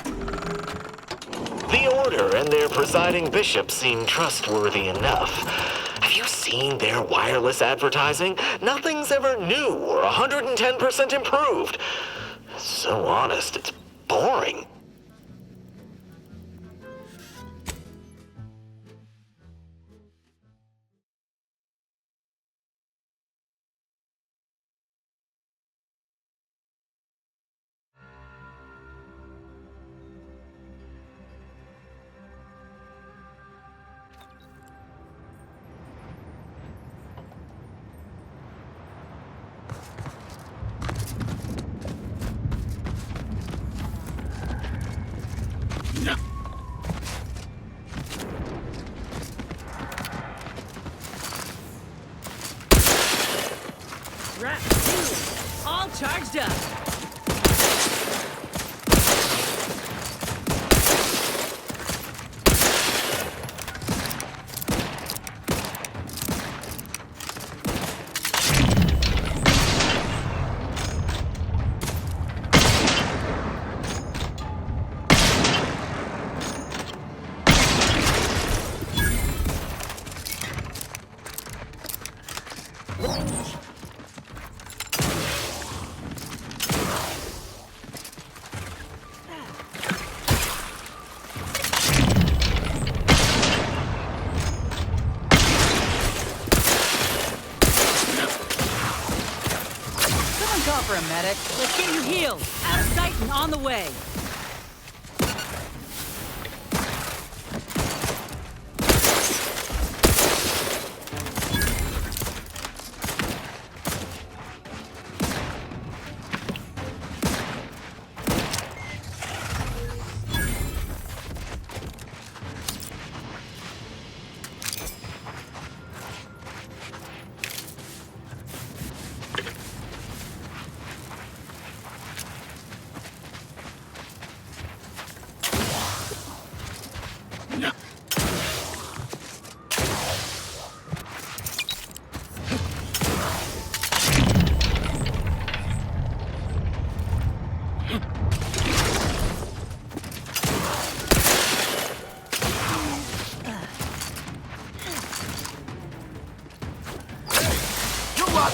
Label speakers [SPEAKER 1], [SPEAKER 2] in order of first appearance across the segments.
[SPEAKER 1] The Order and their presiding bishop seem trustworthy enough. Have you seen their wireless advertising? Nothing's ever new or 110% improved. So honest, it's boring.
[SPEAKER 2] Rat, all charged up. Call for a medic. Let's get you healed. Out of sight and on the way.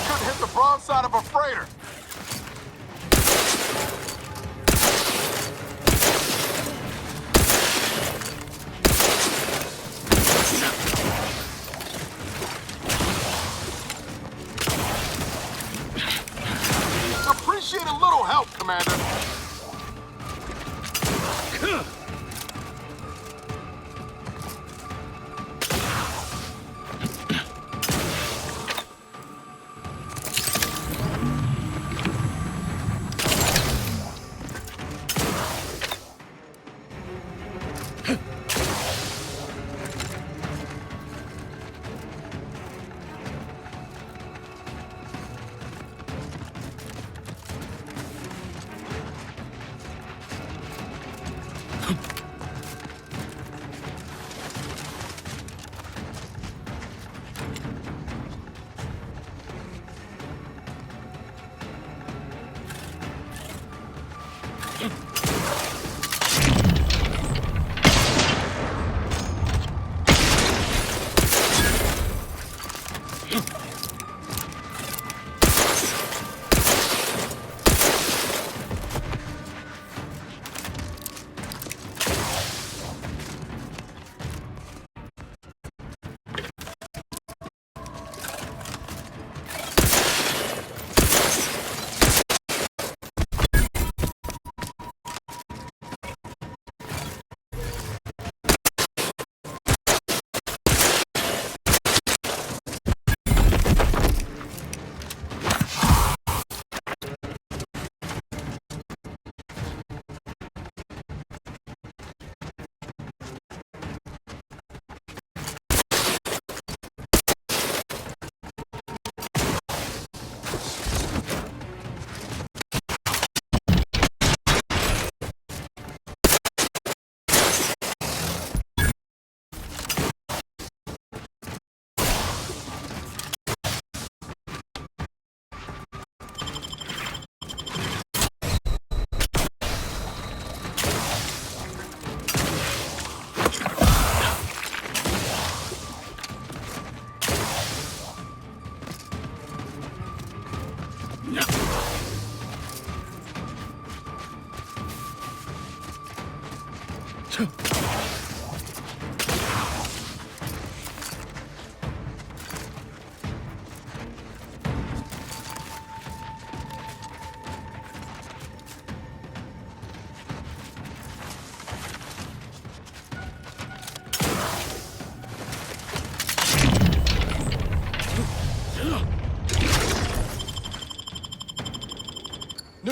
[SPEAKER 3] Couldn't hit the broadside of a freighter. Appreciate a little help, Commander.
[SPEAKER 4] Knew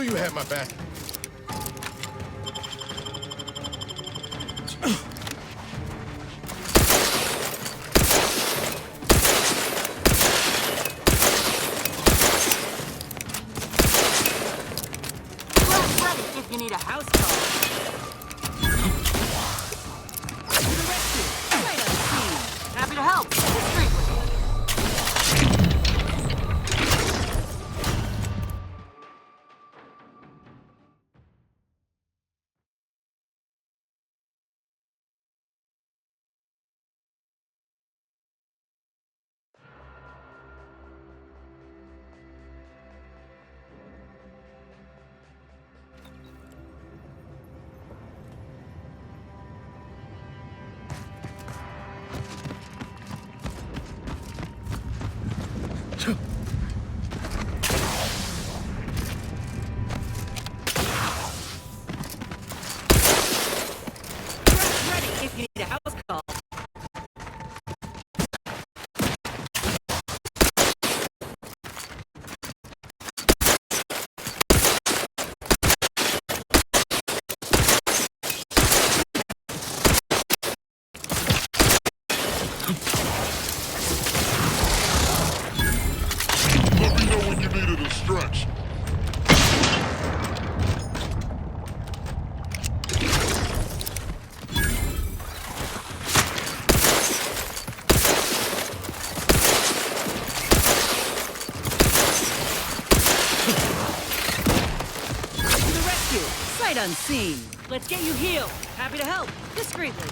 [SPEAKER 4] you had my back.
[SPEAKER 2] If you need a house call. To the rescue. Right on scene. Happy to help. Discreetly. Ready if you need a house call.
[SPEAKER 3] Let me know when you needed a stretch.
[SPEAKER 2] To the rescue. Sight unseen. Let's get you healed. Happy to help. Discreetly.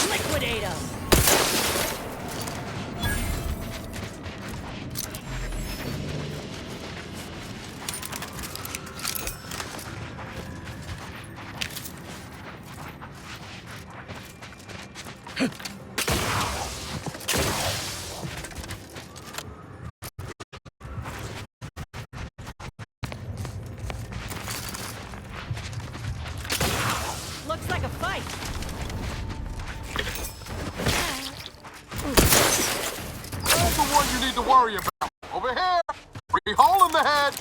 [SPEAKER 2] Liquidate 'em. Looks like a fight.
[SPEAKER 3] That's the one you need to worry about. Over here. Free hole in the head.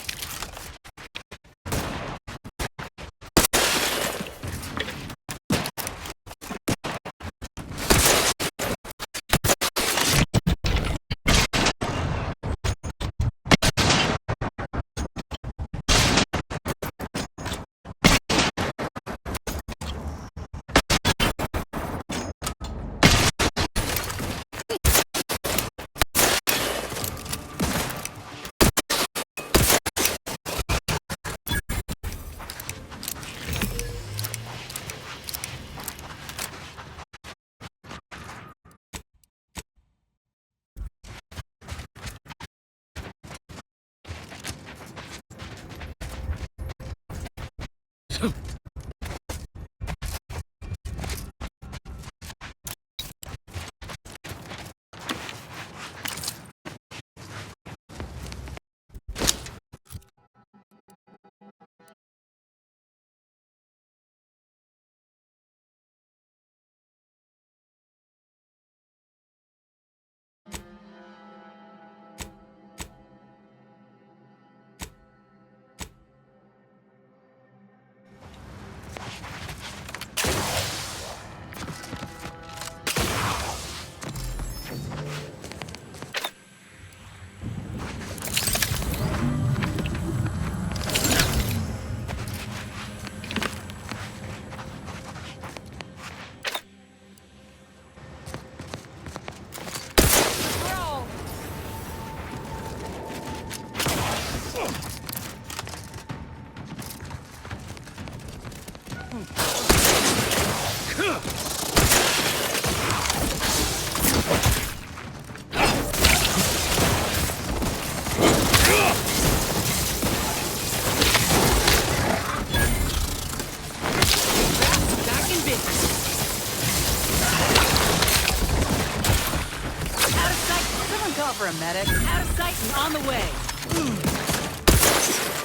[SPEAKER 2] call for a medic. Out of sight and on the way.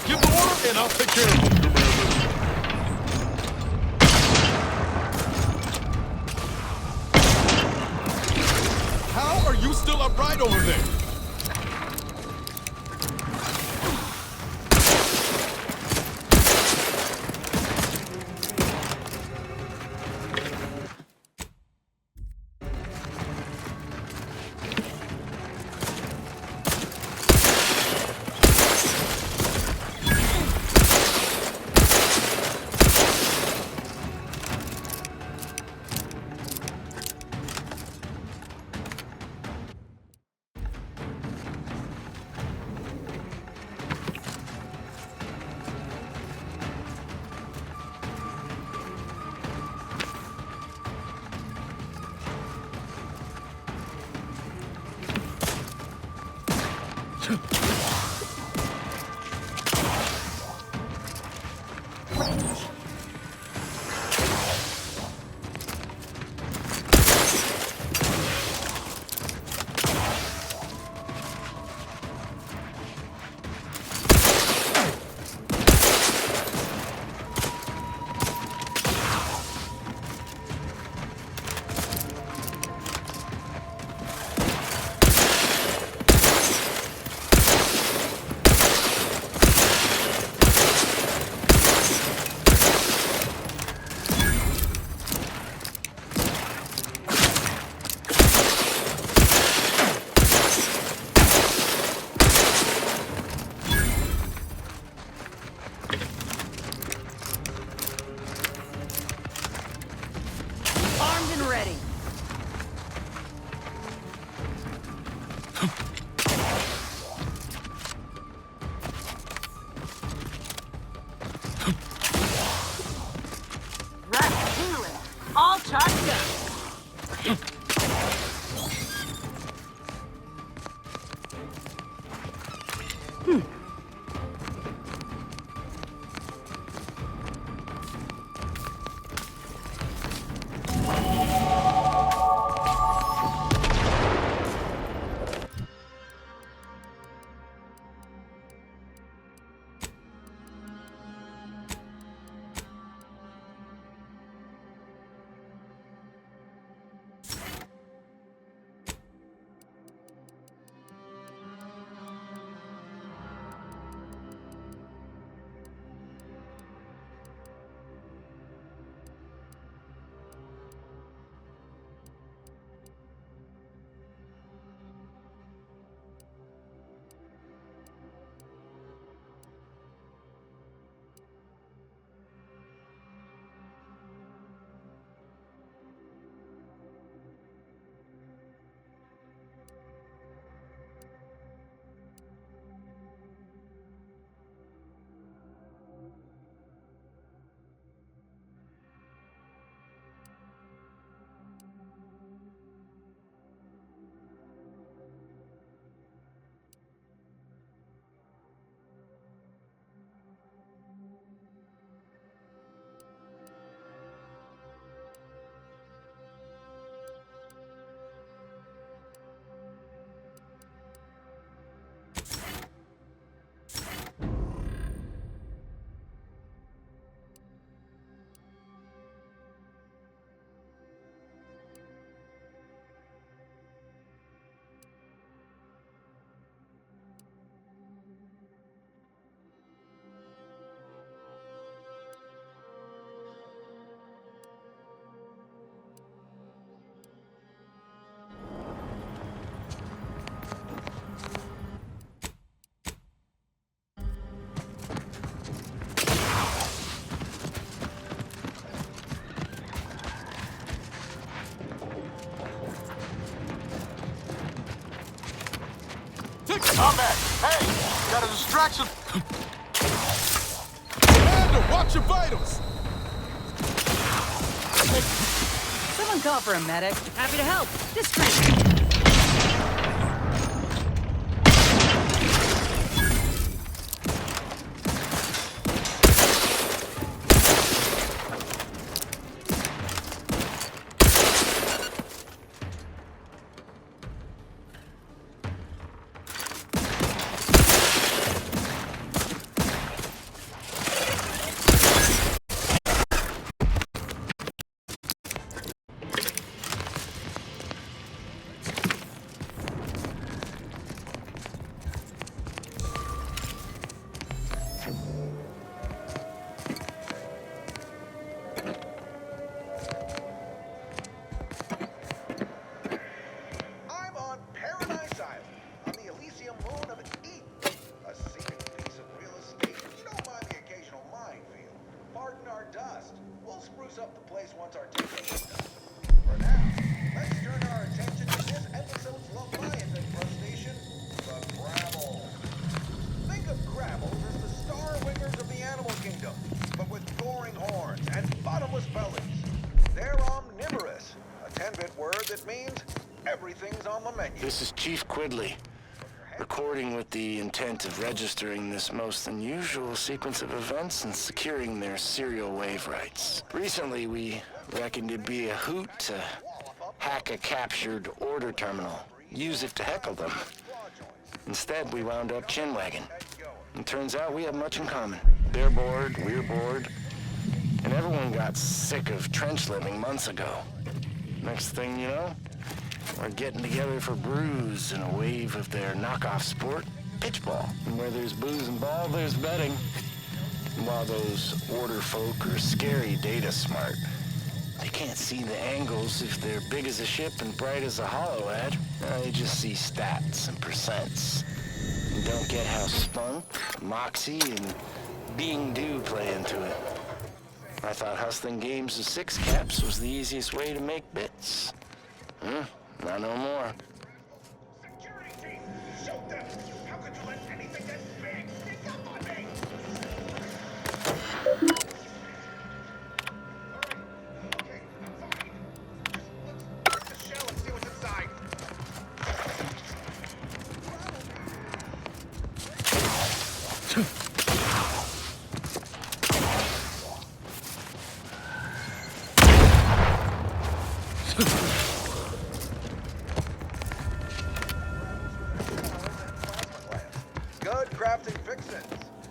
[SPEAKER 3] Give the order and I'll take care of them, Commander. How are you still upright over there?
[SPEAKER 2] All charged up.
[SPEAKER 3] Combat! Hey! Got a distraction! Commander, watch your vitals!
[SPEAKER 2] Someone call for a medic. Happy to help. Discreet.
[SPEAKER 4] on the Elysium moon of Eden. A secret piece of real estate. You don't mind the occasional minefield. Pardon our dust. We'll spruce up the place once our taking is done. For now, let's turn our attention to this episode's Leviathan crustacean, the Gravel. Think of gravel as the star wingers of the animal kingdom, but with goring horns and bottomless bellies. They're omnivorous, a 10-bit word that means everything's on the menu.
[SPEAKER 5] This is Chief Quidley, recording with the intent of registering this most unusual sequence of events and securing their serial wave rights. Recently, we reckoned it'd be a hoot to hack a captured order terminal, use it to heckle them. Instead, we wound up chinwagging. And turns out we have much in common. They're bored, we're bored, and everyone got sick of trench living months ago. Next thing you know, we're getting together for brews in a wave of their knockoff sport, pitchball. And where there's booze and ball, there's betting. And while those order folk are scary data smart, they can't see the angles if they're big as a ship and bright as a hollow ad. They just see stats and percents. And don't get how spunk, moxie, and being due play into it. I thought hustling games of six caps was the easiest way to make bits. Not no more.
[SPEAKER 4] Security team, shoot them! How could you let anything this big sneak up on me? Okay, I'm fine. Just let's break the shell and see what's inside. Good crafting fixins.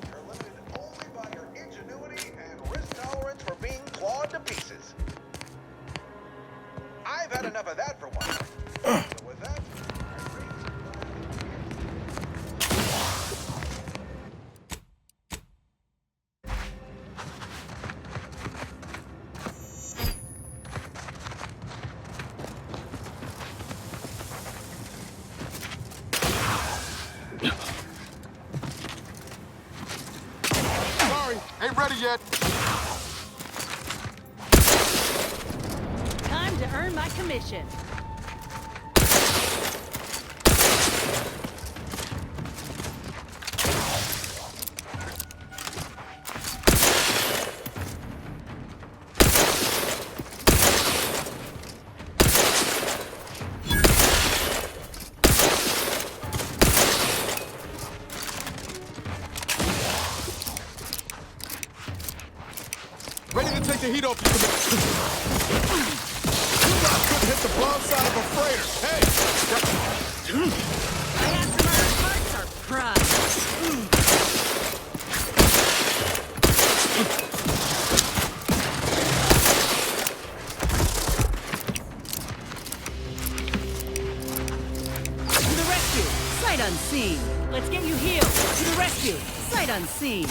[SPEAKER 4] You're limited only by your ingenuity and risk tolerance for being clawed to pieces. I've had enough of that for one. So with that, I raise
[SPEAKER 3] Sorry, ain't ready yet.
[SPEAKER 2] Time to earn my commission.
[SPEAKER 3] Ready to take the heat off the You guys couldn't hit the broadside of a freighter. Hey!
[SPEAKER 2] My aftermarket parts are prize. To the rescue! Sight unseen! Let's get you healed! To the rescue! Sight unseen!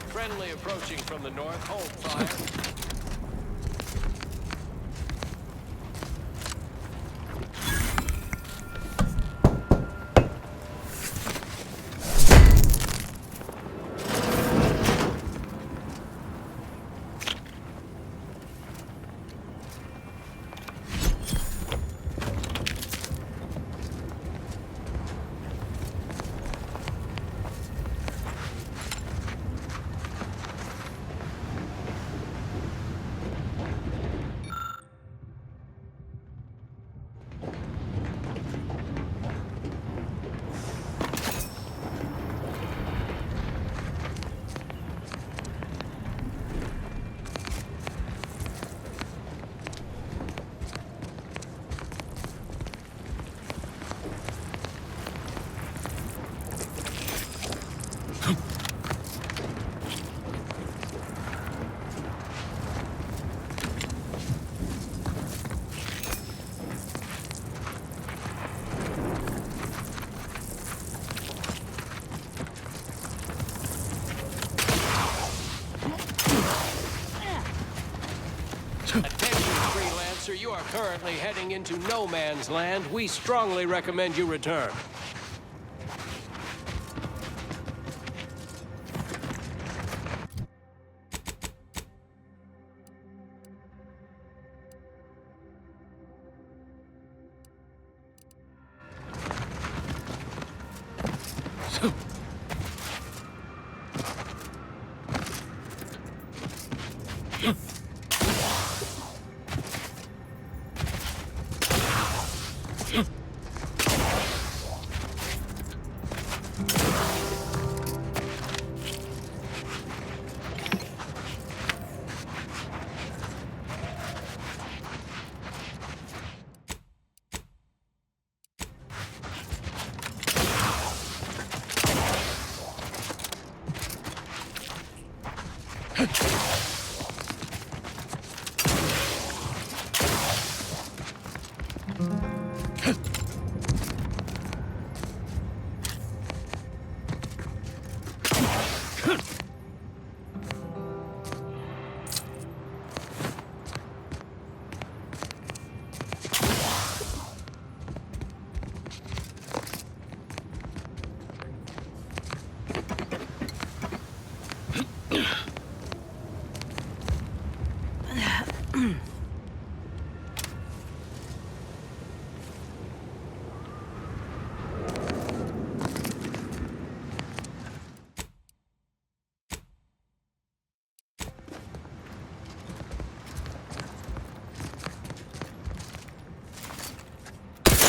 [SPEAKER 6] Friendly approaching from the north. Hold fire. you are currently heading into no man's land, we strongly recommend you return.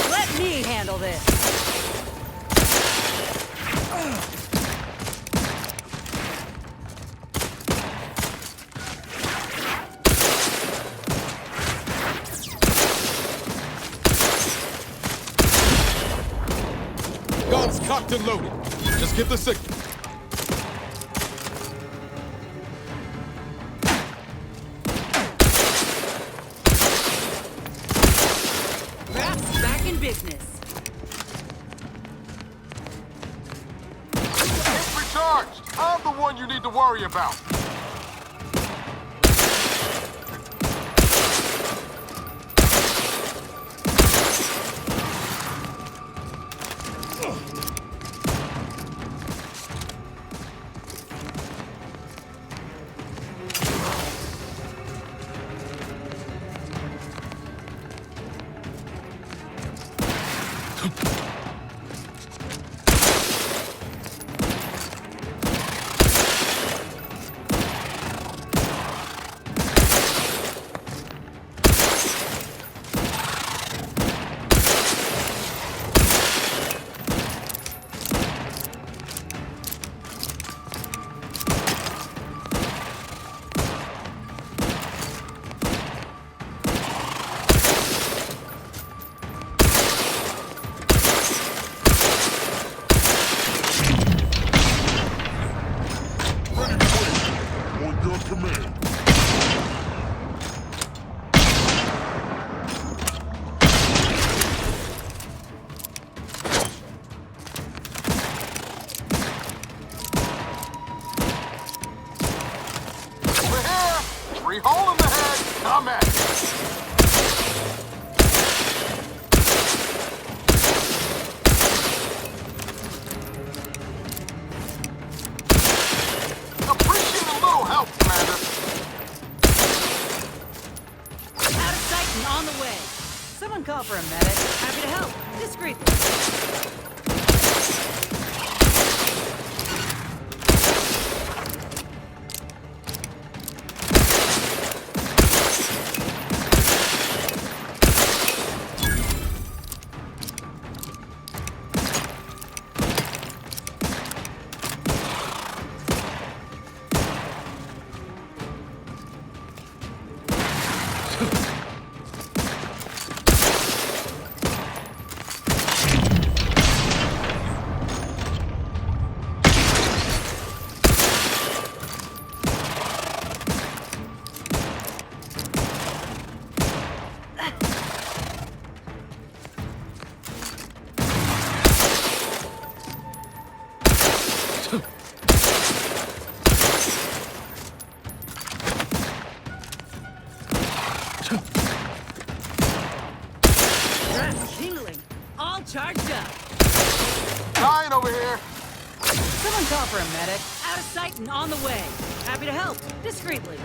[SPEAKER 2] Let me handle this.
[SPEAKER 3] Guns cocked and loaded. Just give the signal.
[SPEAKER 2] Rats back in business.
[SPEAKER 3] It's recharged. I'm the one you need to worry about. Hole in the head, come at it. Appreciate a little help, Commander.
[SPEAKER 2] Out of sight and on the way. Someone call for a medic. Happy to help. Discreetly. Someone call for a medic. Out of sight and on the way. Happy to help. Discreetly.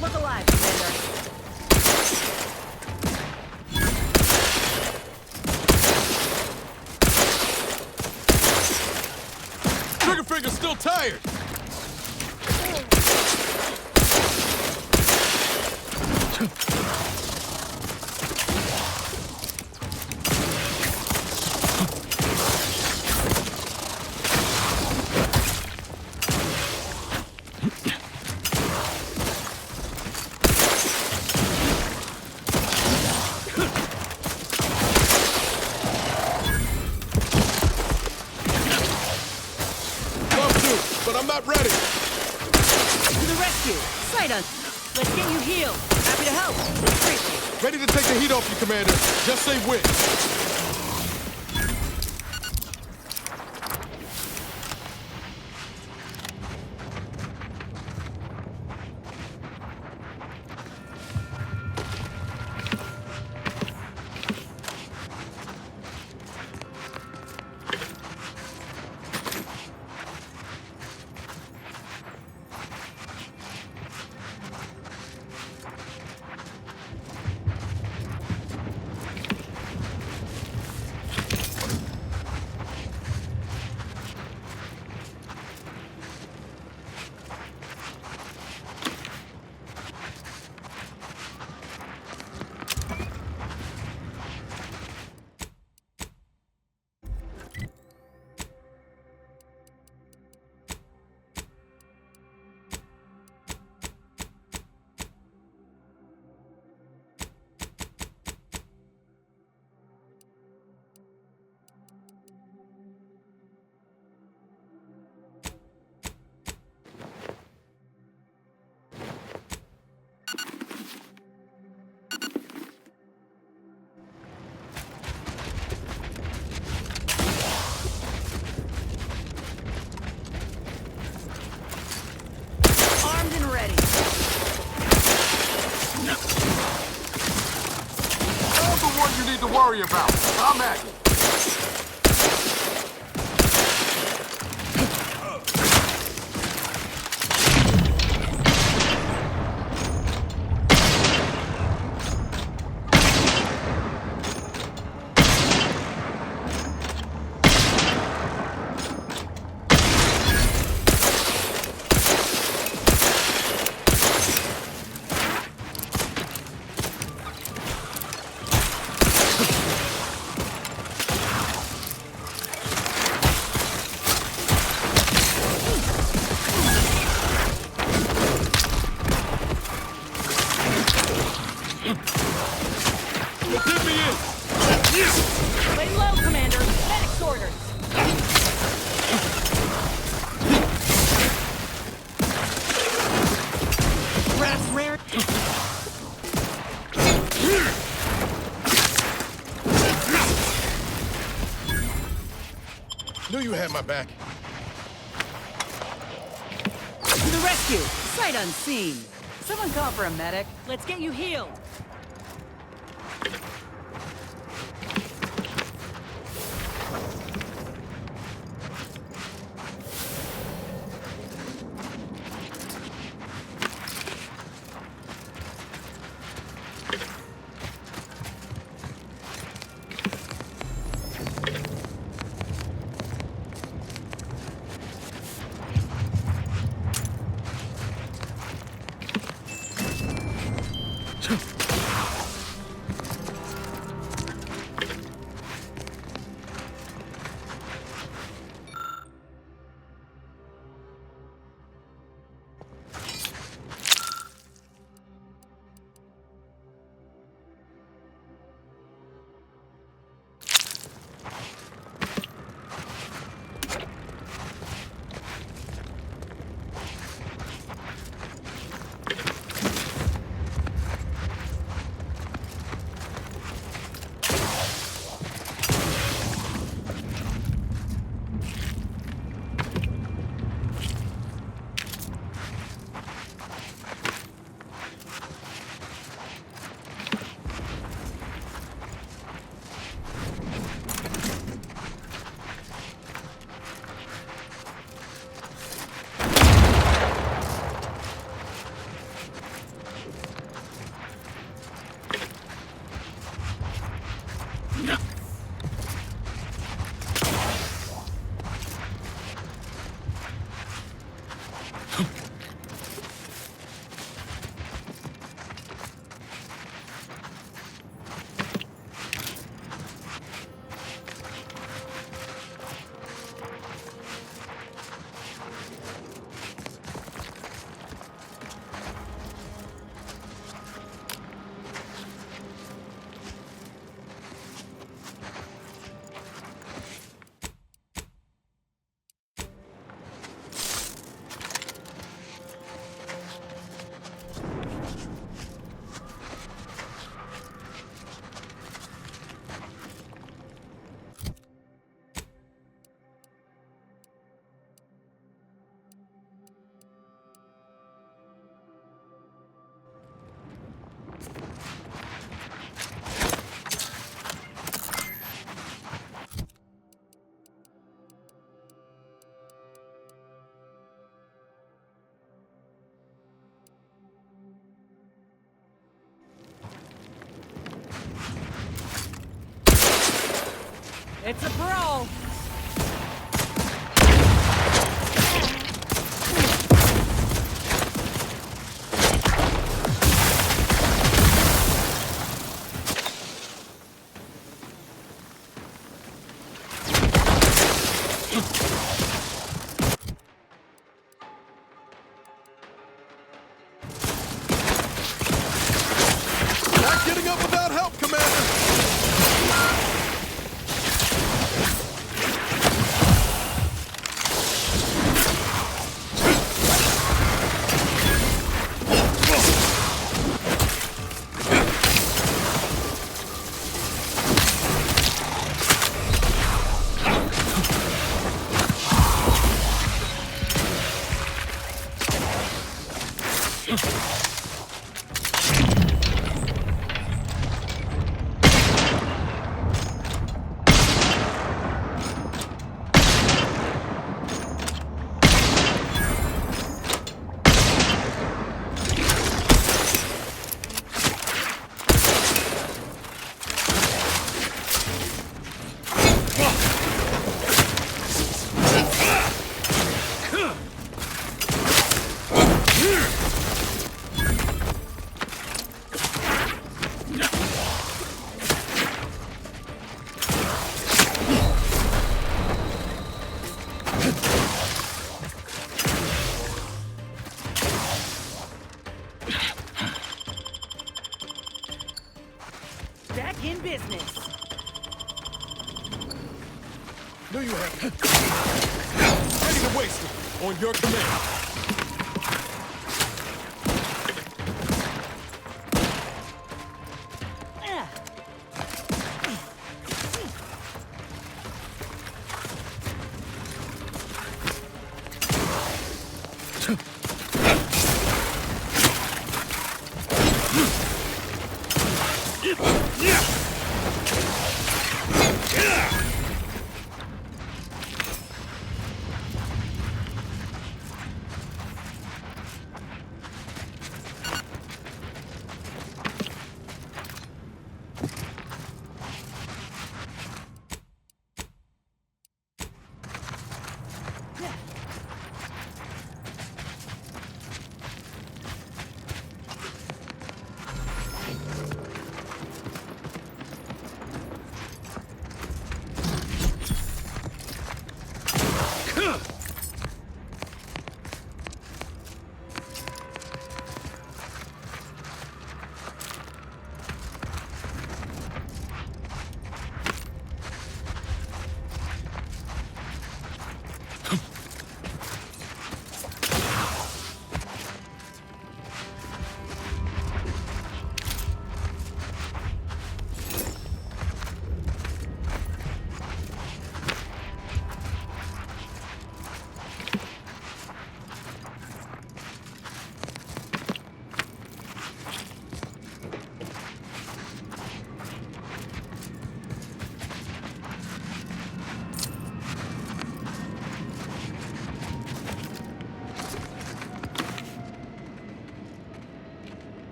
[SPEAKER 2] Look alive, Commander.
[SPEAKER 3] Trigger finger's still tired. not ready.
[SPEAKER 2] To the rescue! Sight on. Let's get you healed. Happy to help. Discreetly.
[SPEAKER 3] Ready to take the heat off you, Commander. Just say when.
[SPEAKER 2] Armed and ready.
[SPEAKER 3] I'm the one you need to worry about. I'm at it. Get me in.
[SPEAKER 2] Lay low, Commander. Medic's orders. Brass rare.
[SPEAKER 3] Knew you had my back.
[SPEAKER 2] To the rescue! Sight unseen! Someone call for a medic. Let's get you healed. It's a brawl.
[SPEAKER 3] Not getting up without help, Commander!
[SPEAKER 2] Back in business.
[SPEAKER 3] Knew you had it. Ready to waste it. On your command.
[SPEAKER 2] Ah.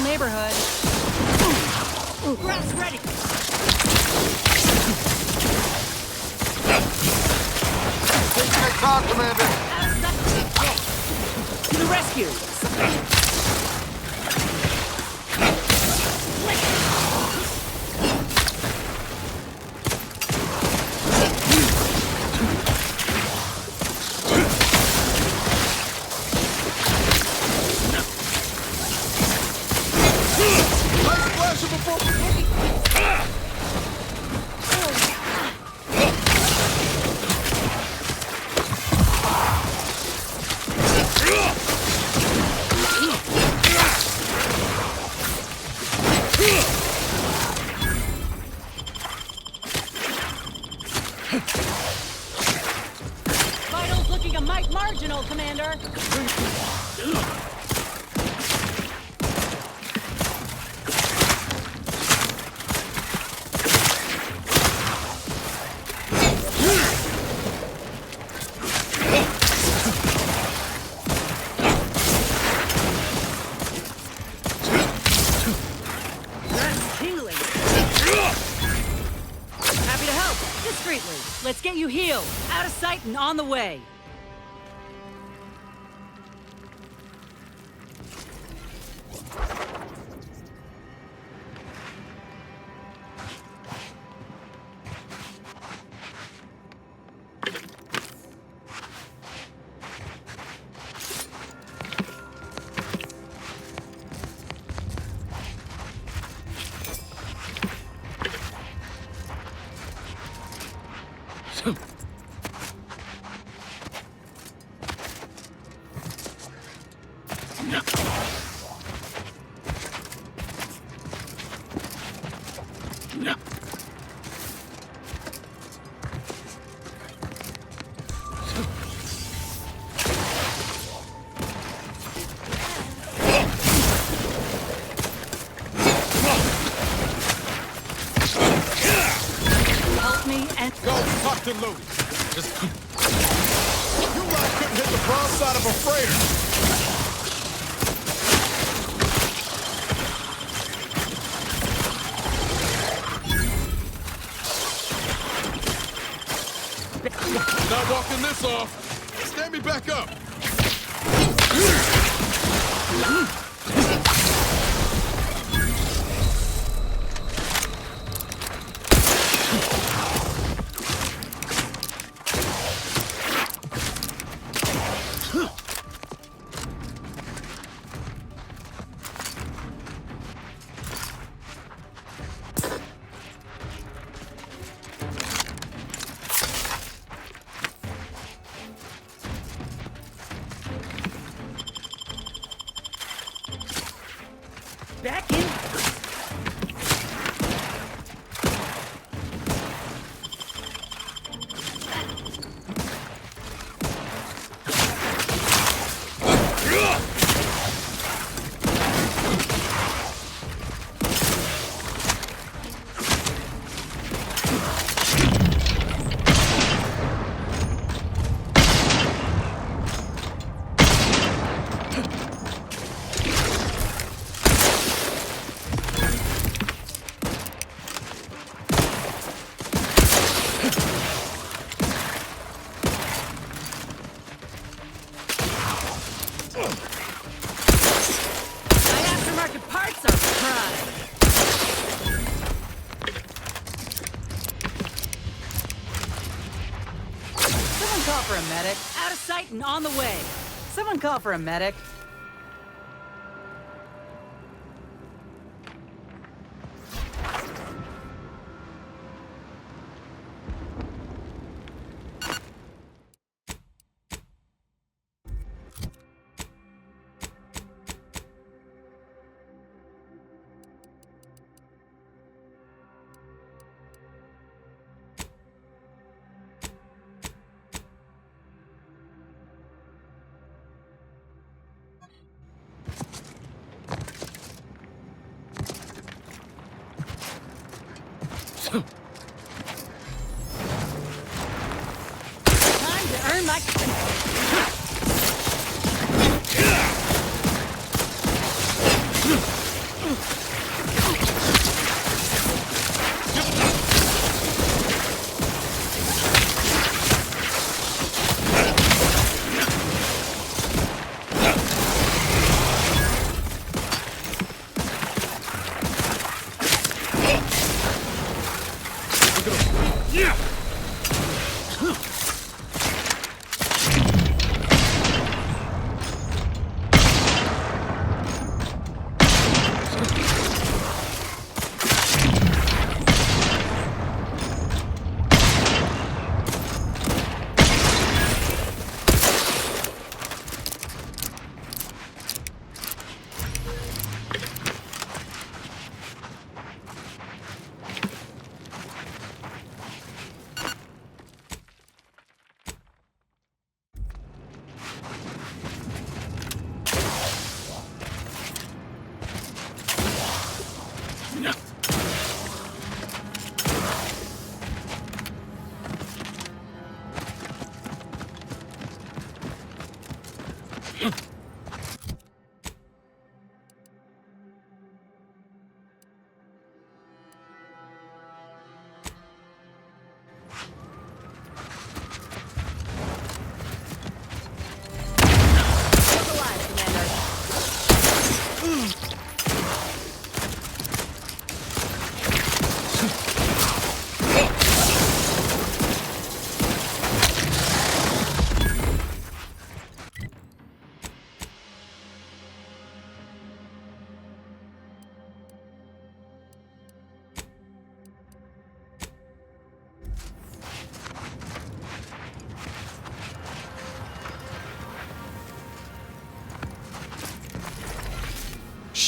[SPEAKER 2] Neighborhood. Grass ready.
[SPEAKER 3] Take on, Commander.
[SPEAKER 2] To the rescue.
[SPEAKER 3] Nice
[SPEAKER 2] Vitals looking a mite marginal, Commander. That's tingling. Happy to help. Discreetly. Let's get you healed. Out of sight and on the way. Help me and
[SPEAKER 3] Go, locked and loaded. Just... You guys couldn't hit the broadside of a freighter. Not walking this off. Stand me back up.
[SPEAKER 2] back in. Call for a medic. Out of sight and on the way. Someone call for a medic. Time to earn my...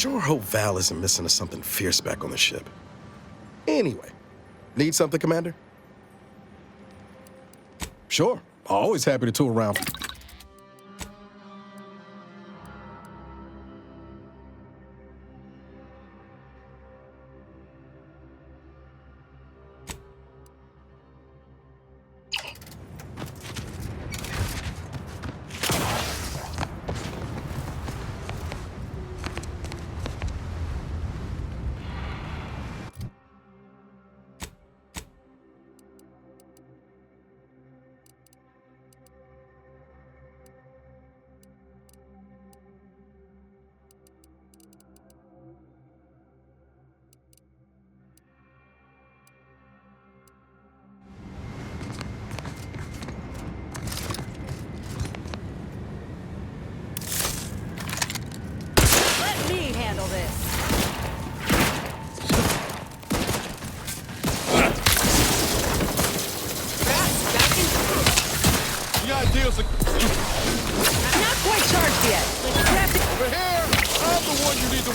[SPEAKER 3] sure hope Val isn't missing us something fierce back on the ship. Anyway, need something, Commander? Sure. Always happy to tool around.
[SPEAKER 2] Let me handle this. Rats, back in.
[SPEAKER 3] The ideals are
[SPEAKER 2] I'm not quite charged yet. Let's grab it.
[SPEAKER 3] over here. I'm the one you need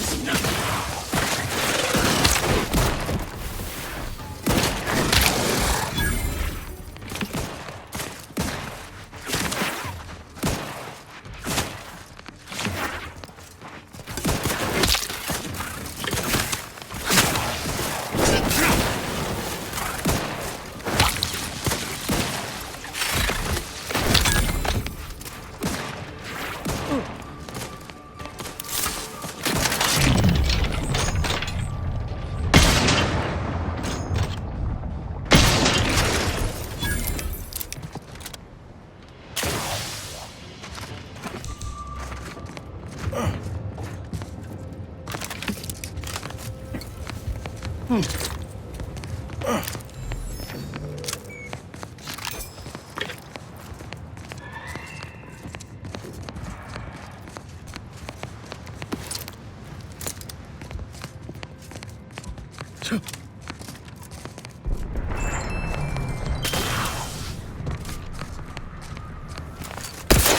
[SPEAKER 3] to.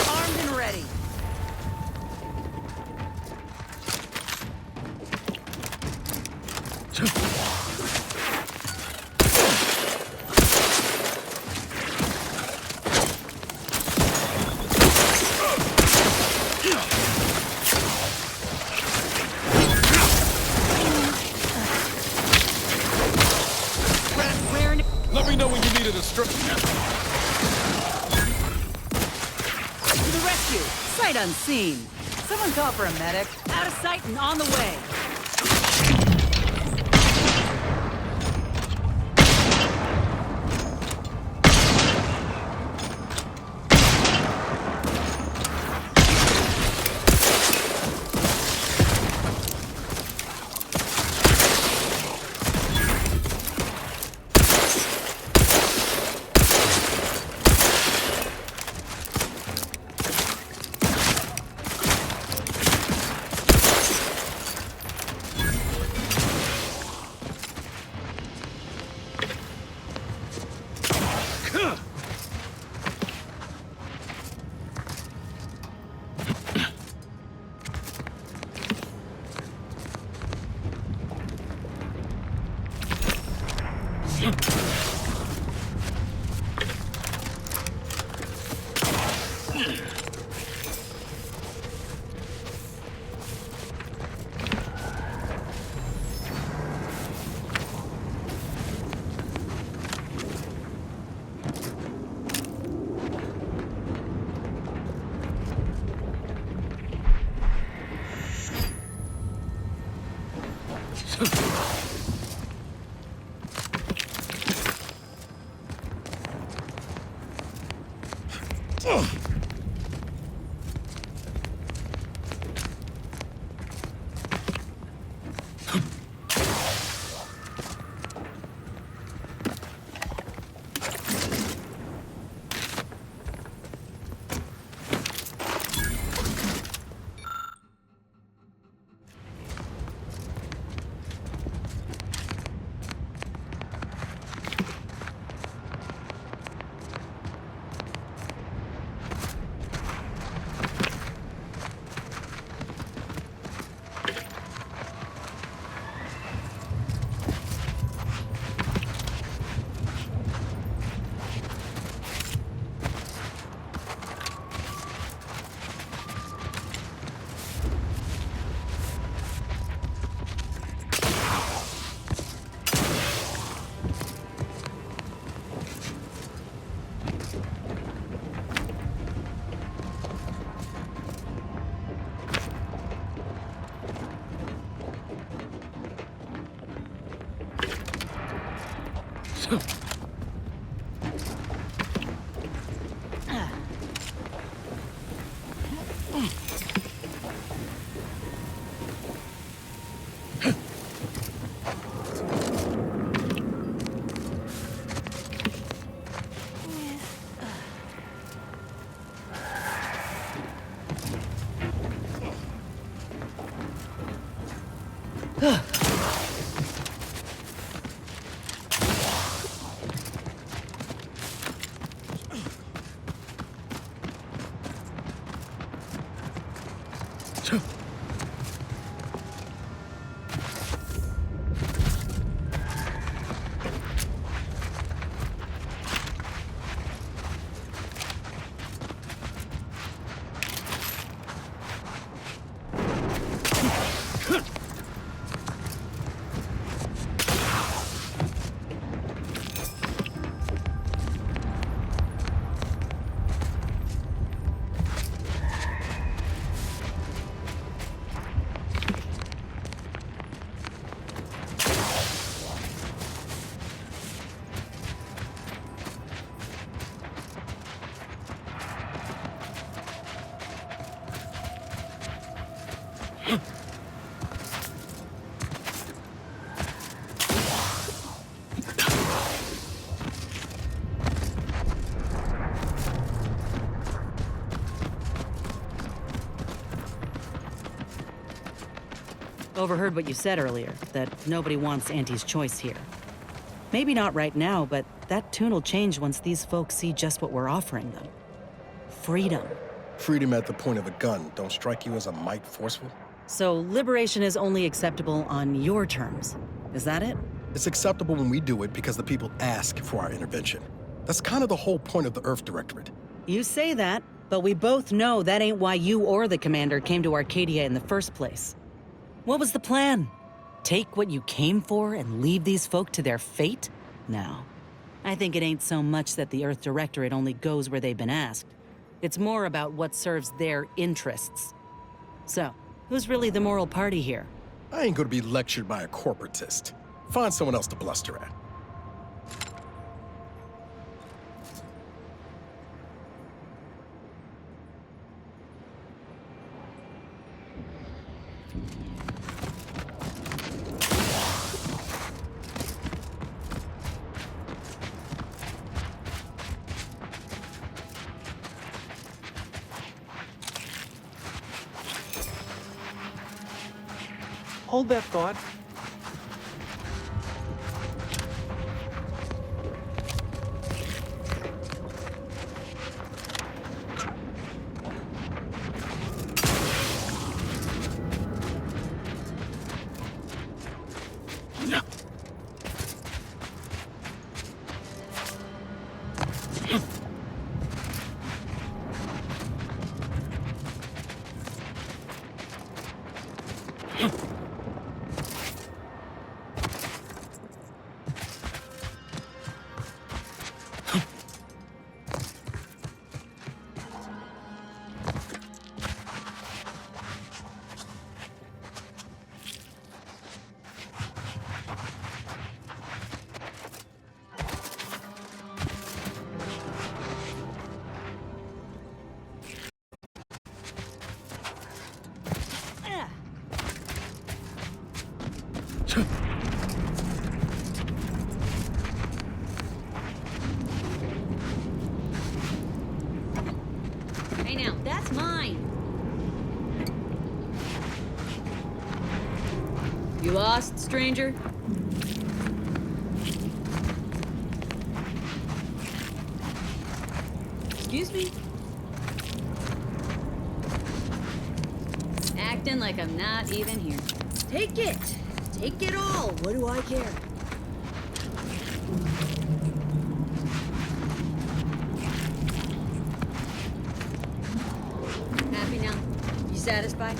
[SPEAKER 2] Armed and ready. Wearing it.
[SPEAKER 3] Let me know when you need a distraction.
[SPEAKER 2] To the rescue. Sight unseen. Someone call for a medic. Out of sight and on the way. Overheard what you said earlier, that nobody wants Auntie's choice here. Maybe not right now, but that tune will change once these folks see just what we're offering them. Freedom.
[SPEAKER 7] Freedom at the point of a gun don't strike you as a mite forceful?
[SPEAKER 2] So liberation is only acceptable on your terms. Is that it?
[SPEAKER 7] It's acceptable when we do it because the people ask for our intervention. That's kind of the whole point of the Earth Directorate.
[SPEAKER 2] You say that, but we both know that ain't why you or the commander came to Arcadia in the first place. What was the plan? Take what you came for and leave these folk to their fate? No. I think it ain't so much that the Earth Directorate only goes where they've been asked. It's more about what serves their interests. So, who's really the moral party here?
[SPEAKER 7] I ain't gonna be lectured by a corporatist. Find someone else to bluster at.
[SPEAKER 8] Hold that thought.
[SPEAKER 2] Hey now, that's mine! You lost, stranger? Excuse me? Acting like I'm not even here. Take it! Take it all! What do I care? Happy now? You satisfied?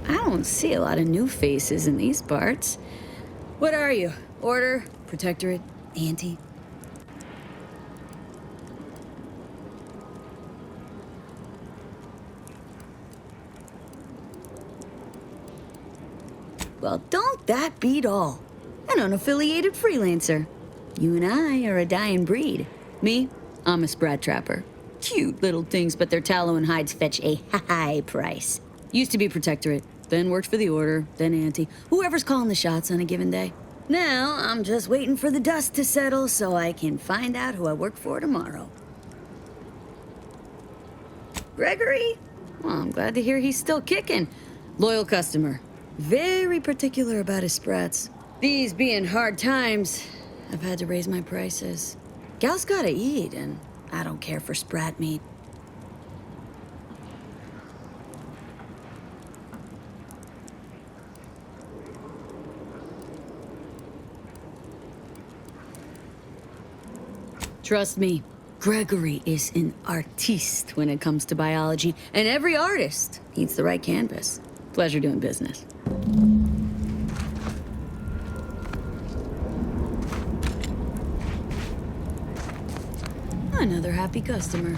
[SPEAKER 8] I don't see a lot of new faces in these parts. What are you? Order? Protectorate? Anti? Well, don't that beat all? An unaffiliated freelancer. You and I are a dying breed. Me, I'm a sprat trapper. Cute little things, but their tallow and hides fetch a high price. Used to be Protectorate, then worked for the Order, then Anti. Whoever's calling the shots on a given day. Now, I'm just waiting for the dust to settle so I can find out who I work for tomorrow. Gregory? Well, I'm glad to hear he's still kicking. Loyal customer. Very particular about his sprats. These being hard times, I've had to raise my prices. Gal's gotta eat, and I don't care for sprat meat. Trust me, Gregory is an artiste when it comes to biology, and every artist needs the right canvas. Pleasure doing business. Another happy customer.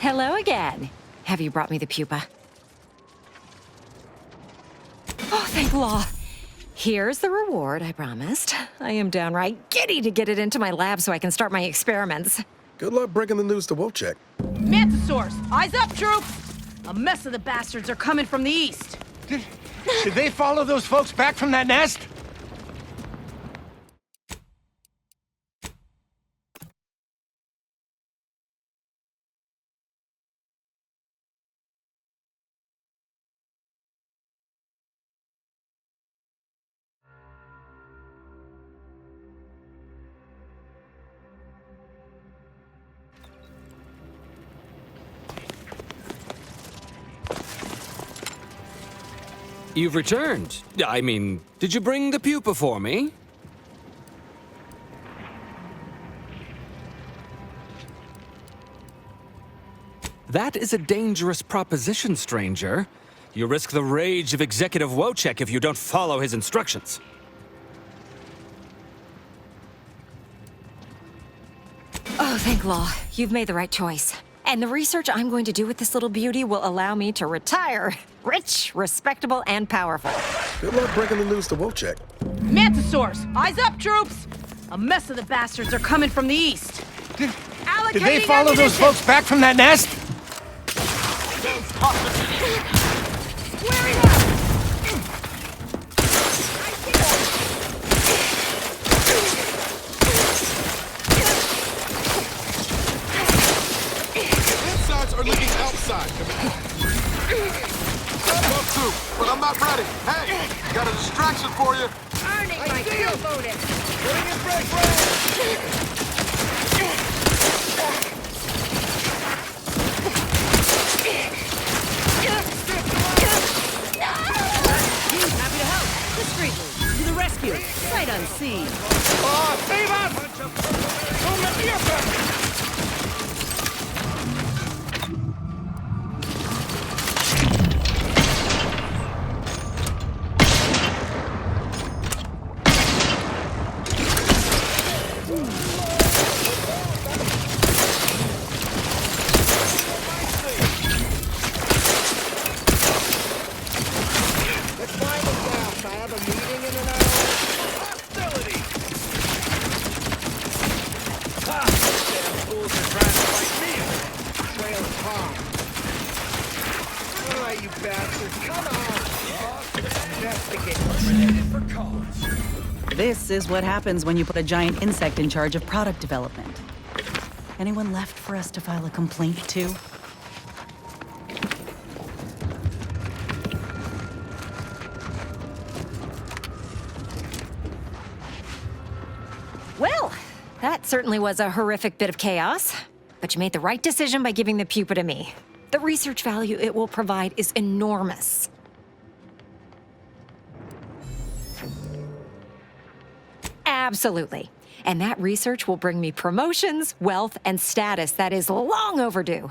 [SPEAKER 9] Hello again. Have you brought me the pupa? Oh, thank law. Here's the reward I promised. I am downright giddy to get it into my lab so I can start my experiments.
[SPEAKER 7] Good luck breaking the news to Wolfcheck.
[SPEAKER 10] Mantisaurs, eyes up, troops! A mess of the bastards are coming from the east.
[SPEAKER 6] Did they follow those folks back from that nest?
[SPEAKER 11] You've returned. I mean, did you bring the pupa for me? That is a dangerous proposition, stranger. You risk the rage of Executive Wojciech if you don't follow his instructions.
[SPEAKER 9] Oh, thank law. You've made the right choice. And the research I'm going to do with this little beauty will allow me to retire. Rich, respectable, and powerful.
[SPEAKER 7] Good luck breaking the news to Wojciech.
[SPEAKER 10] Mantisaurs, eyes up, troops! A mess of the bastards are coming from the east.
[SPEAKER 6] Did they follow those folks back from that nest?
[SPEAKER 10] Squaring up!
[SPEAKER 3] Insides are leaking outside, Commander. I'd love to, but I'm not ready. Hey, got a distraction for you.
[SPEAKER 10] Earning my kill bonus!
[SPEAKER 6] Putting in brake roll!
[SPEAKER 10] Happy to help. Discreetly. To the rescue. Sight unseen.
[SPEAKER 6] Save us! Don't let me up!
[SPEAKER 2] This is what happens when you put a giant insect in charge of product development. Anyone left for us to file a complaint to?
[SPEAKER 9] Well, that certainly was a horrific bit of chaos. But you made the right decision by giving the pupa to me. The research value it will provide is enormous. Absolutely. And that research will bring me promotions, wealth, and status that is long overdue.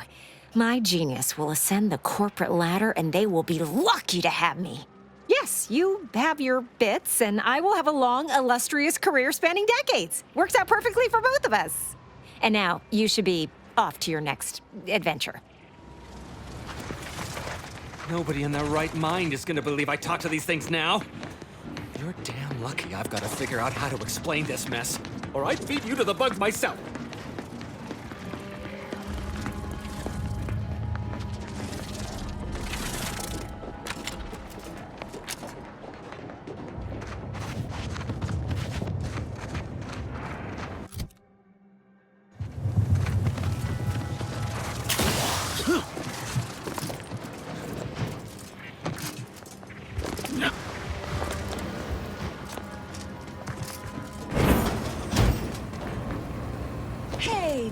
[SPEAKER 9] My genius will ascend the corporate ladder, and they will be lucky to have me. Yes, you have your bits, and I will have a long, illustrious career spanning decades. Works out perfectly for both of us. And now, you should be off to your next adventure.
[SPEAKER 11] Nobody in their right mind is gonna believe I talk to these things now. You're damn lucky I've got to figure out how to explain this mess, or I'd feed you to the bugs myself.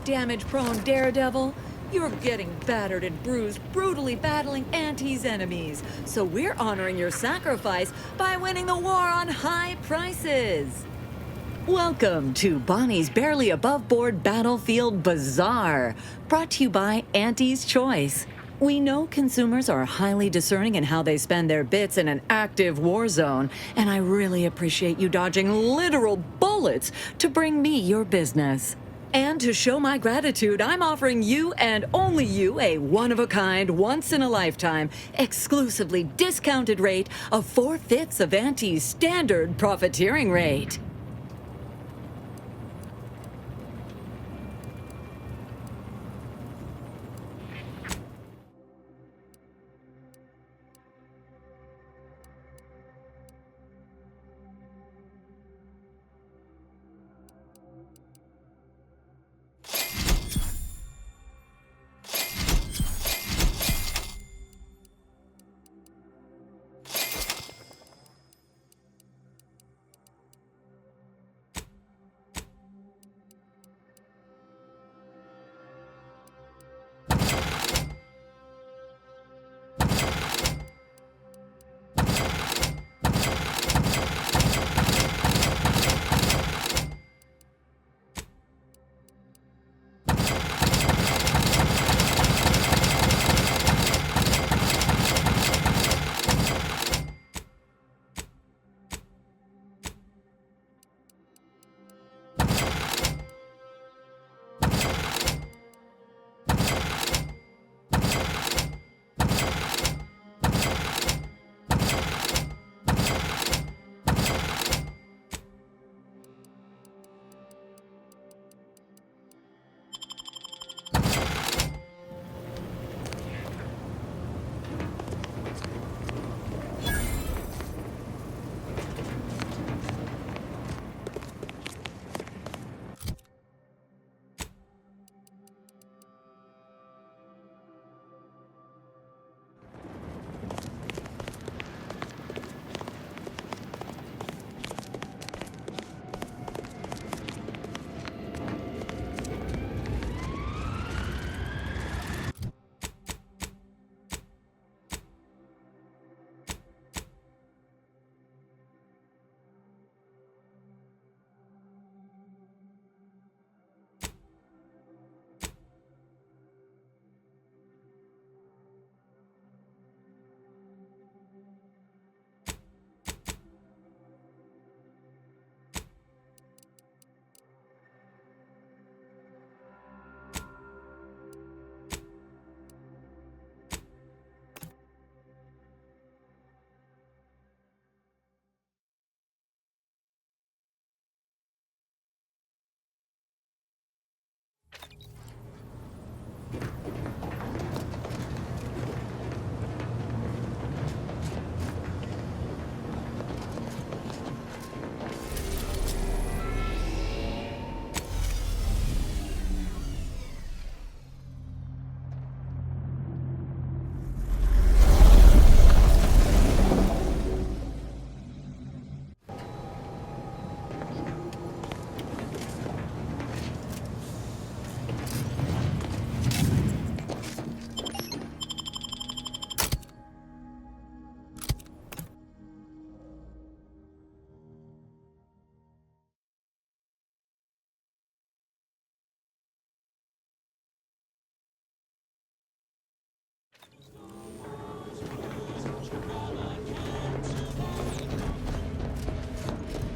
[SPEAKER 12] Damage-prone daredevil. You're getting battered and bruised, brutally battling Auntie's enemies. So we're honoring your sacrifice by winning the war on high prices. Welcome to Bonnie's Barely Above Board Battlefield Bazaar, brought to you by Auntie's Choice. We know consumers are highly discerning in how they spend their bits in an active war zone, and I really appreciate you dodging literal bullets to bring me your business. And to show my gratitude, I'm offering you and only you a one-of-a-kind, once-in-a-lifetime, exclusively discounted rate of 4/5 of Auntie's standard profiteering rate.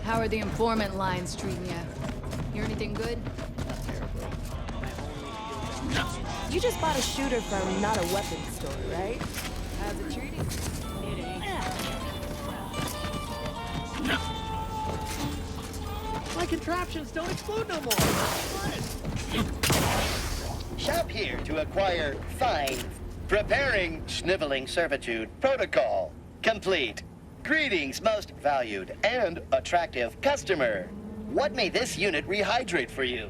[SPEAKER 10] How are the informant lines treating you? Hear anything good?
[SPEAKER 13] You just bought a shooter from not a weapons store, right?
[SPEAKER 10] How's it treating?
[SPEAKER 14] My contraptions don't explode no more.
[SPEAKER 15] Shop here to acquire fine. Preparing sniveling servitude protocol. Complete. Greetings, most valued and attractive customer. What may this unit rehydrate for you?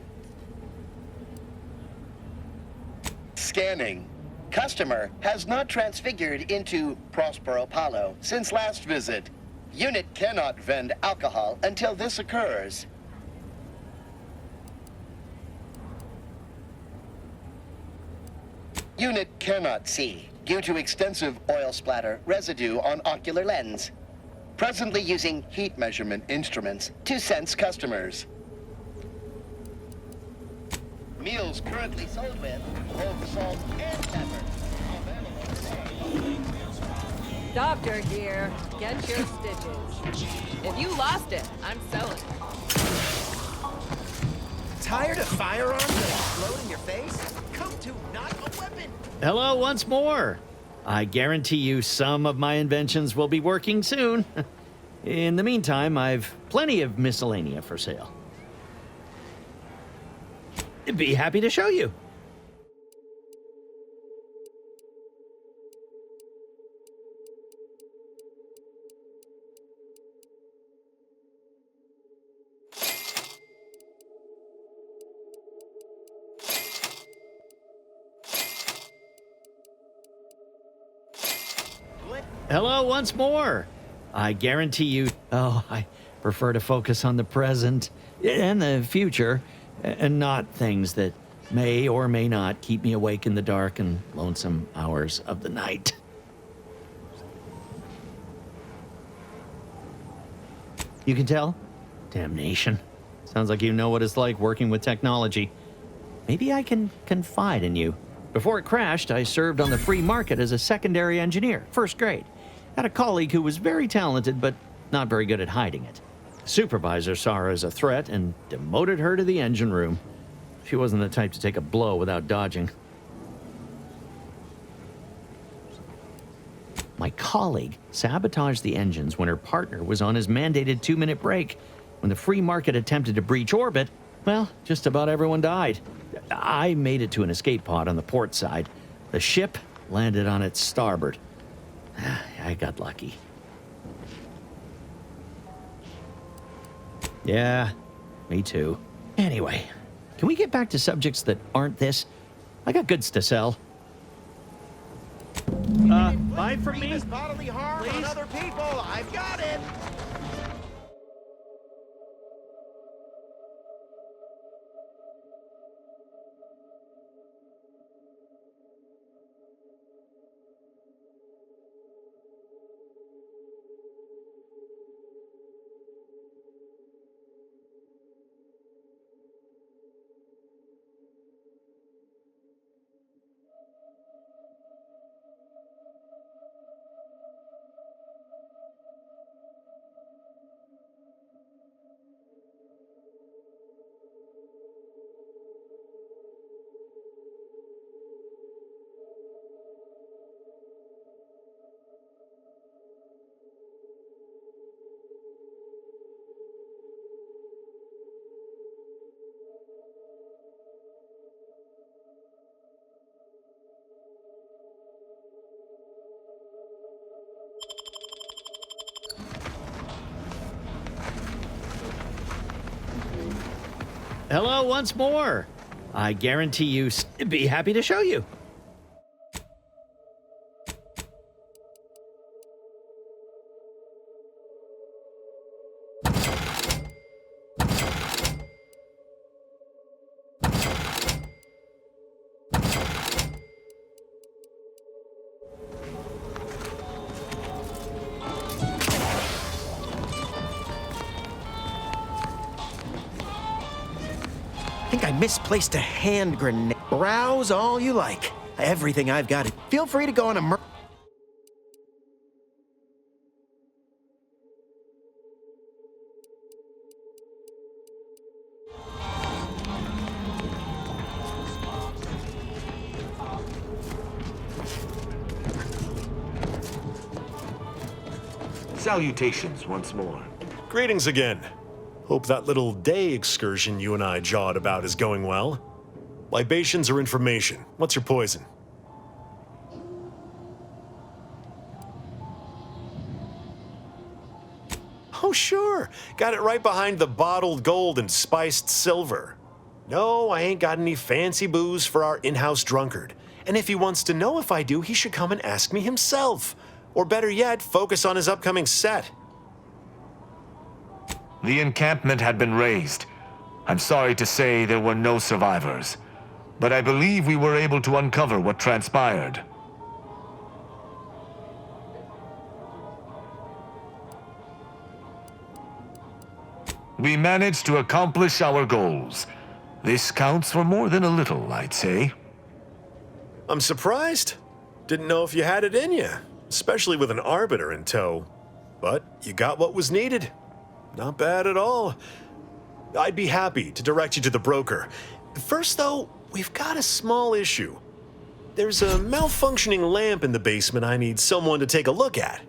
[SPEAKER 15] Scanning. Customer has not transfigured into Prospero Paulo since last visit. Unit cannot vend alcohol until this occurs. Unit cannot see due to extensive oil splatter residue on ocular lens. Presently using heat measurement instruments to sense customers. Meals currently sold with both salt and pepper.
[SPEAKER 12] Doctor here. Get your stitches. If you lost it, I'm selling it.
[SPEAKER 14] Tired of firearms that explode in your face? Come to not a weapon.
[SPEAKER 16] Hello once more. I guarantee you some of my inventions will be working soon. In the meantime, I've plenty of miscellanea for sale. Be happy to show you. Hello once more. I guarantee you... Oh, I prefer to focus on the present and the future, and not things that may or may not keep me awake in the dark and lonesome hours of the night. You can tell? Damnation. Sounds like you know what it's like working with technology. Maybe I can confide in you. Before it crashed, I served on the free market as a secondary engineer, first grade. Had a colleague who was very talented, but not very good at hiding it. Supervisor saw her as a threat and demoted her to the engine room. She wasn't the type to take a blow without dodging. My colleague sabotaged the engines when her partner was on his mandated 2-minute break. When the free market attempted to breach orbit, well, just about everyone died. I made it to an escape pod on the port side. The ship landed on its starboard. I got lucky. Yeah, me too. Anyway, can we get back to subjects that aren't this? I got goods to sell.
[SPEAKER 14] Buy from me? Bodily harm on other people. I've got it.
[SPEAKER 16] Hello once more. I guarantee you... Be happy to show you.
[SPEAKER 14] I think I misplaced a hand grenade. Browse all you like. Everything I've got. Feel free to go on a
[SPEAKER 17] Salutations once more.
[SPEAKER 18] Greetings again. Hope that little day excursion you and I jawed about is going well. Libations or information? What's your poison? Oh, sure. Got it right behind the bottled gold and spiced silver. No, I ain't got any fancy booze for our in-house drunkard. And if he wants to know if I do, he should come and ask me himself. Or better yet, focus on his upcoming set.
[SPEAKER 17] The encampment had been razed. I'm sorry to say there were no survivors, but I believe we were able to uncover what transpired. We managed to accomplish our goals. This counts for more than a little, I'd say.
[SPEAKER 18] I'm surprised. Didn't know if you had it in you, especially with an arbiter in tow. But you got what was needed. Not bad at all. I'd be happy to direct you to the broker. First, though, we've got a small issue. There's a malfunctioning lamp in the basement I need someone to take a look at.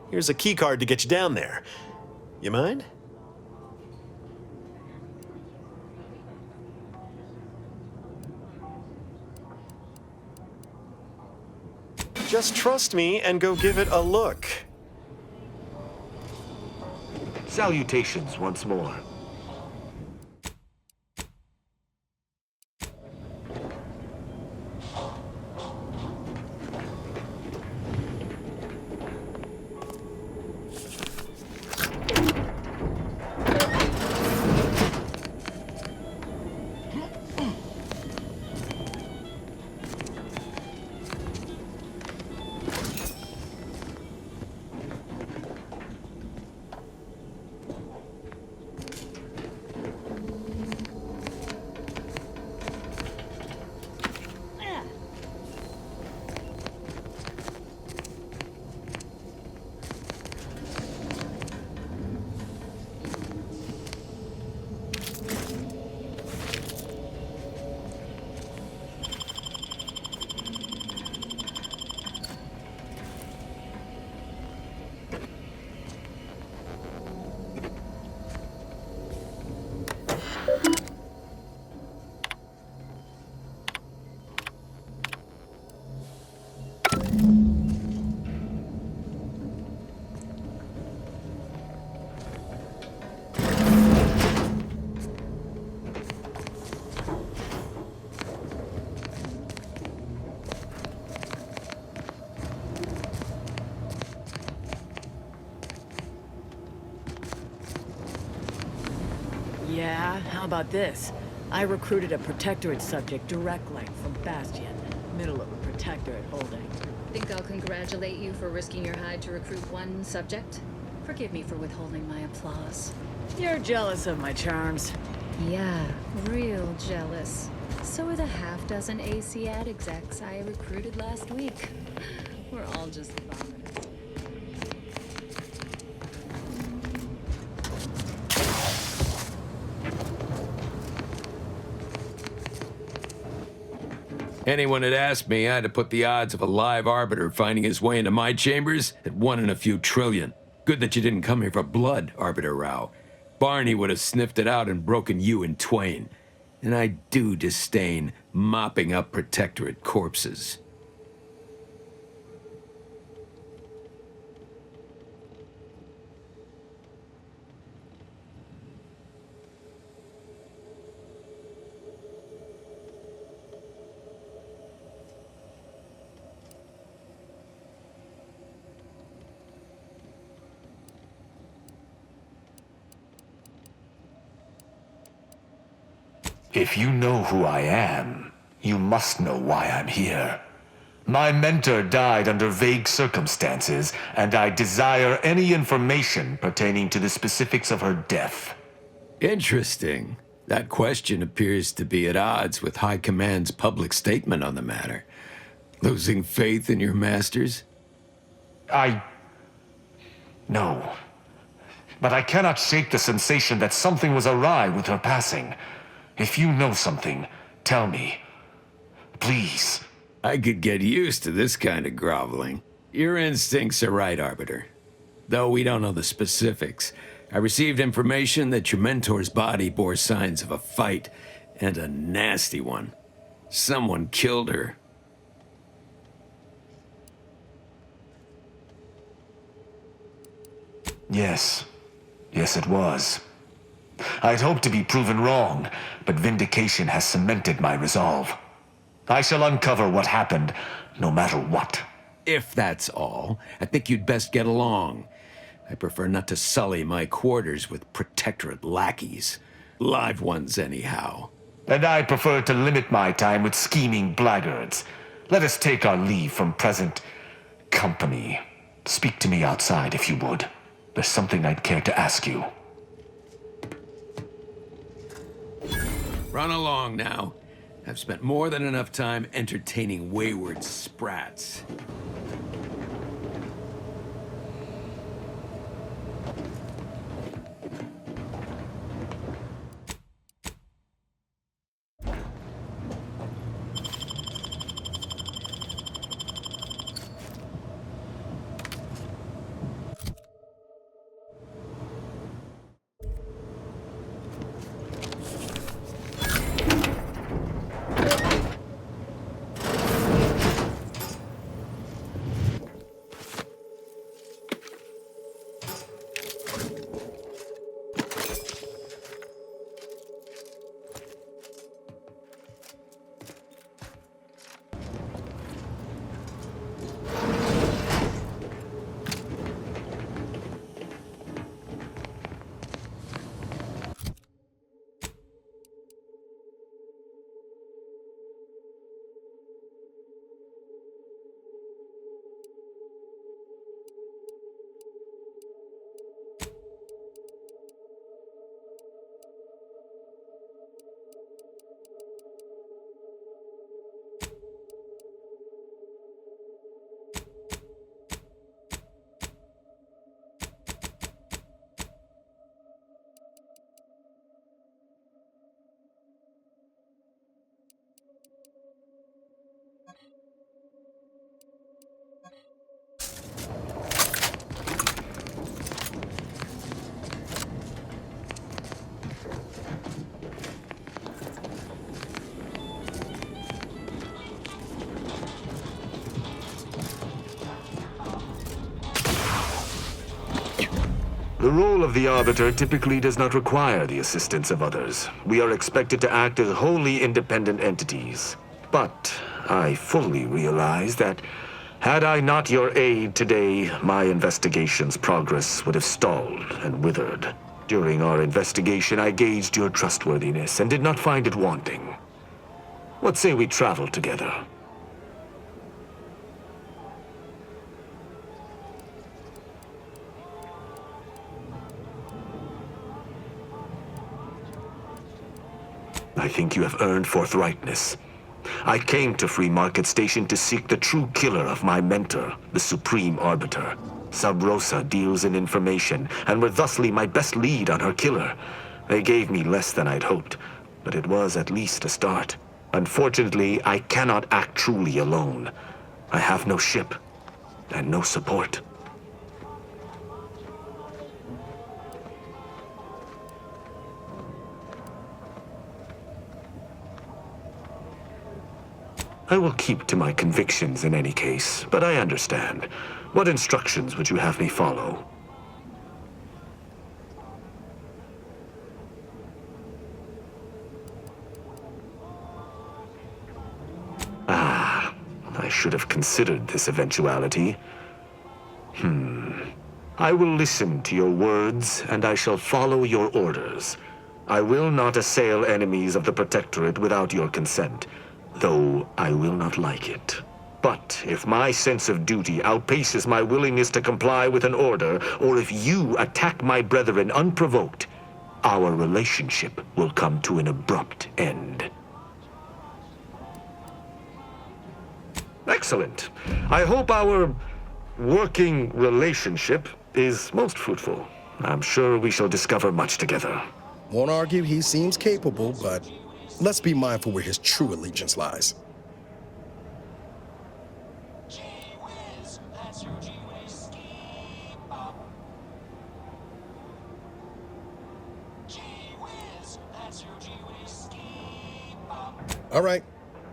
[SPEAKER 18] Here's a keycard to get you down there. You mind? Just trust me and go give it a look.
[SPEAKER 17] Salutations once more.
[SPEAKER 12] Yeah, how about this? I recruited a Protectorate subject direct line from Bastion, middle of a Protectorate holding.
[SPEAKER 19] Think I'll congratulate you for risking your hide to recruit one subject? Forgive me for withholding my applause.
[SPEAKER 12] You're jealous of my charms.
[SPEAKER 19] Yeah, real jealous. So are the half-dozen AC ad execs I recruited last week. We're all just vomiting.
[SPEAKER 20] Anyone had asked me, I'd have put the odds of a live arbiter finding his way into my chambers at 1 in a few trillion. Good that you didn't come here for blood, Arbiter Rao. Barney would have sniffed it out and broken you in twain. And I do disdain mopping up Protectorate corpses.
[SPEAKER 17] If you know who I am, you must know why I'm here. My mentor died under vague circumstances, and I desire any information pertaining to the specifics of her death.
[SPEAKER 20] Interesting. That question appears to be at odds with High Command's public statement on the matter. Losing faith in your masters?
[SPEAKER 17] No. But I cannot shake the sensation that something was awry with her passing. If you know something, tell me. Please.
[SPEAKER 20] I could get used to this kind of groveling. Your instincts are right, Arbiter. though we don't know the specifics. I received information that your mentor's body bore signs of a fight, and a nasty one. Someone killed her.
[SPEAKER 17] Yes. Yes, it was. I'd hoped to be proven wrong, but vindication has cemented my resolve. I shall uncover what happened, no matter what.
[SPEAKER 20] If that's all, I think you'd best get along. I prefer not to sully my quarters with Protectorate lackeys. Live ones, anyhow.
[SPEAKER 17] And I prefer to limit my time with scheming blackguards. Let us take our leave from present company. Speak to me outside, if you would. There's something I'd care to ask you.
[SPEAKER 20] Run along now. I've spent more than enough time entertaining wayward sprats.
[SPEAKER 21] The role of the Arbiter typically does not require the assistance of others. We are expected to act as wholly independent entities. But I fully realize that had I not your aid today, my investigation's progress would have stalled and withered. During our investigation, I gauged your trustworthiness and did not find it wanting. What say we travel together? I think you have earned forthrightness. I came to Free Market Station to seek the true killer of my mentor, the Supreme Arbiter. Sub Rosa deals in information, and were thusly my best lead on her killer. They gave me less than I'd hoped, but it was at least a start. Unfortunately, I cannot act truly alone. I have no ship, and no support. I will keep to my convictions in any case, but I understand. What instructions would you have me follow? Ah, I should have considered this eventuality. I will listen to your words, and I shall follow your orders. I will not assail enemies of the Protectorate without your consent, though I will not like it. But if my sense of duty outpaces my willingness to comply with an order, or if you attack my brethren unprovoked, our relationship will come to an abrupt end. Excellent. I hope our working relationship is most fruitful. I'm sure we shall discover much together.
[SPEAKER 7] Won't argue he seems capable, but let's be mindful where his true allegiance lies. All right,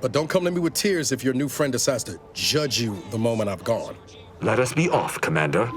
[SPEAKER 7] but don't come to me with tears if your new friend decides to judge you the moment I've gone.
[SPEAKER 21] Let us be off, Commander.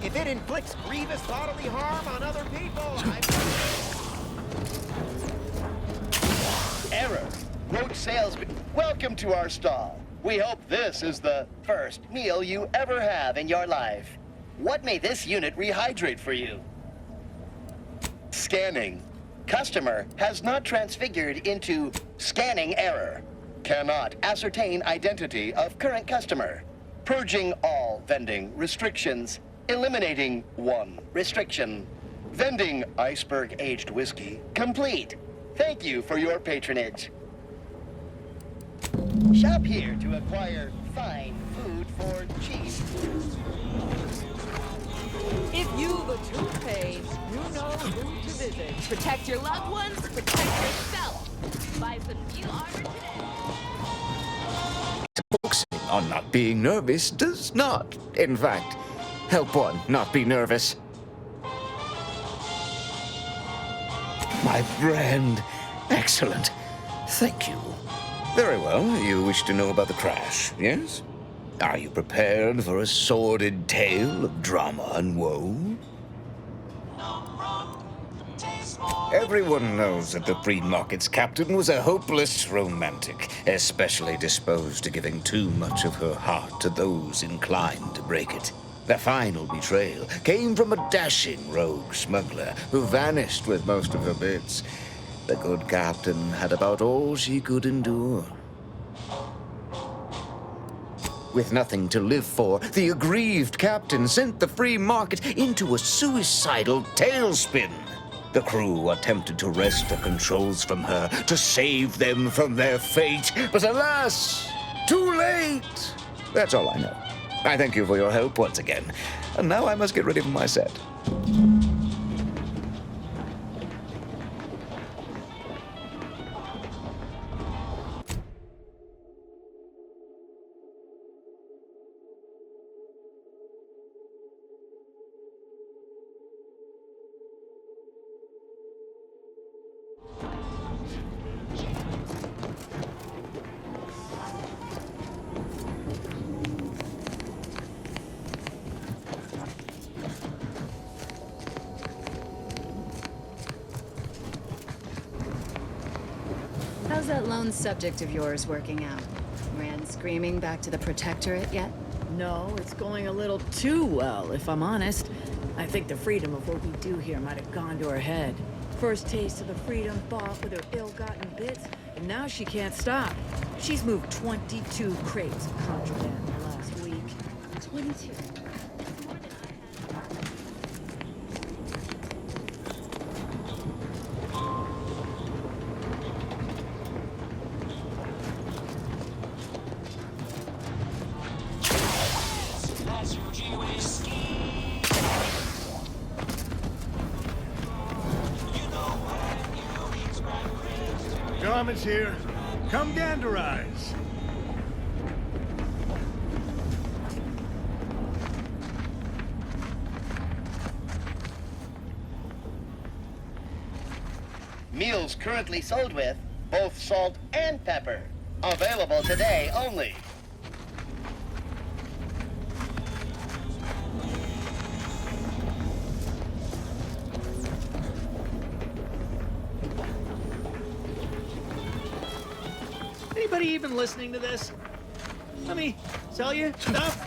[SPEAKER 14] If it inflicts grievous bodily harm on other people,
[SPEAKER 15] Error. Rogue salesman, welcome to our stall. We hope this is the first meal you ever have in your life. What may this unit rehydrate for you? Scanning. Customer has not transfigured into scanning error. Cannot ascertain identity of current customer. Purging all vending restrictions. Eliminating one restriction. Vending iceberg-aged whiskey complete. Thank you for your patronage. Shop here to acquire fine food for cheap.
[SPEAKER 12] If you've a tooth pain, you know who to visit.
[SPEAKER 13] Protect your loved ones, protect yourself. Buy some new armor today.
[SPEAKER 1] Focusing on not being nervous does not, in fact, help one not be nervous. My friend. Excellent. Thank you. Very well. You wish to know about the crash, yes? Are you prepared for a sordid tale of drama and woe? Everyone knows that the free market's captain was a hopeless romantic, especially disposed to giving too much of her heart to those inclined to break it. The final betrayal came from a dashing rogue smuggler who vanished with most of her bits. The good captain had about all she could endure. With nothing to live for, the aggrieved captain sent the free market into a suicidal tailspin. The crew attempted to wrest the controls from her to save them from their fate, but alas, too late! That's all I know. I thank you for your help once again, and now I must get ready for my set.
[SPEAKER 19] How's that lone subject of yours working out? Ran screaming back to the Protectorate yet?
[SPEAKER 12] No, it's going a little too well, if I'm honest. I think the freedom of what we do here might have gone to her head. First taste of the freedom bought with her ill-gotten bits, and now she can't stop. She's moved 22 crates of contraband in the last week.
[SPEAKER 19] 22.
[SPEAKER 5] Garment's here. Come ganderize.
[SPEAKER 15] Meals currently sold with both salt and pepper. Available today only.
[SPEAKER 16] Anybody even listening to this? Let me sell you stuff.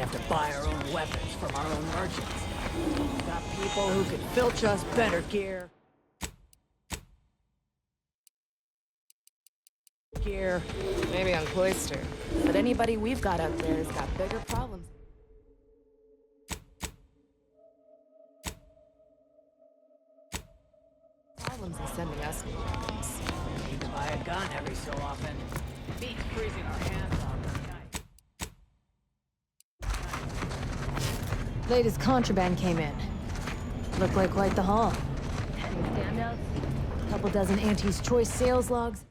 [SPEAKER 10] have to buy our own weapons from our own merchants. We've got people who can filch us better gear.
[SPEAKER 13] Maybe on Cloister. But anybody we've got out there has got bigger problems. Problems in sending us new weapons.
[SPEAKER 10] Need to buy a gun every so often. Beats freezing our hands off.
[SPEAKER 13] Latest contraband came in. Looked like quite the haul.
[SPEAKER 10] Any standouts?
[SPEAKER 13] Couple dozen Auntie's Choice sales logs.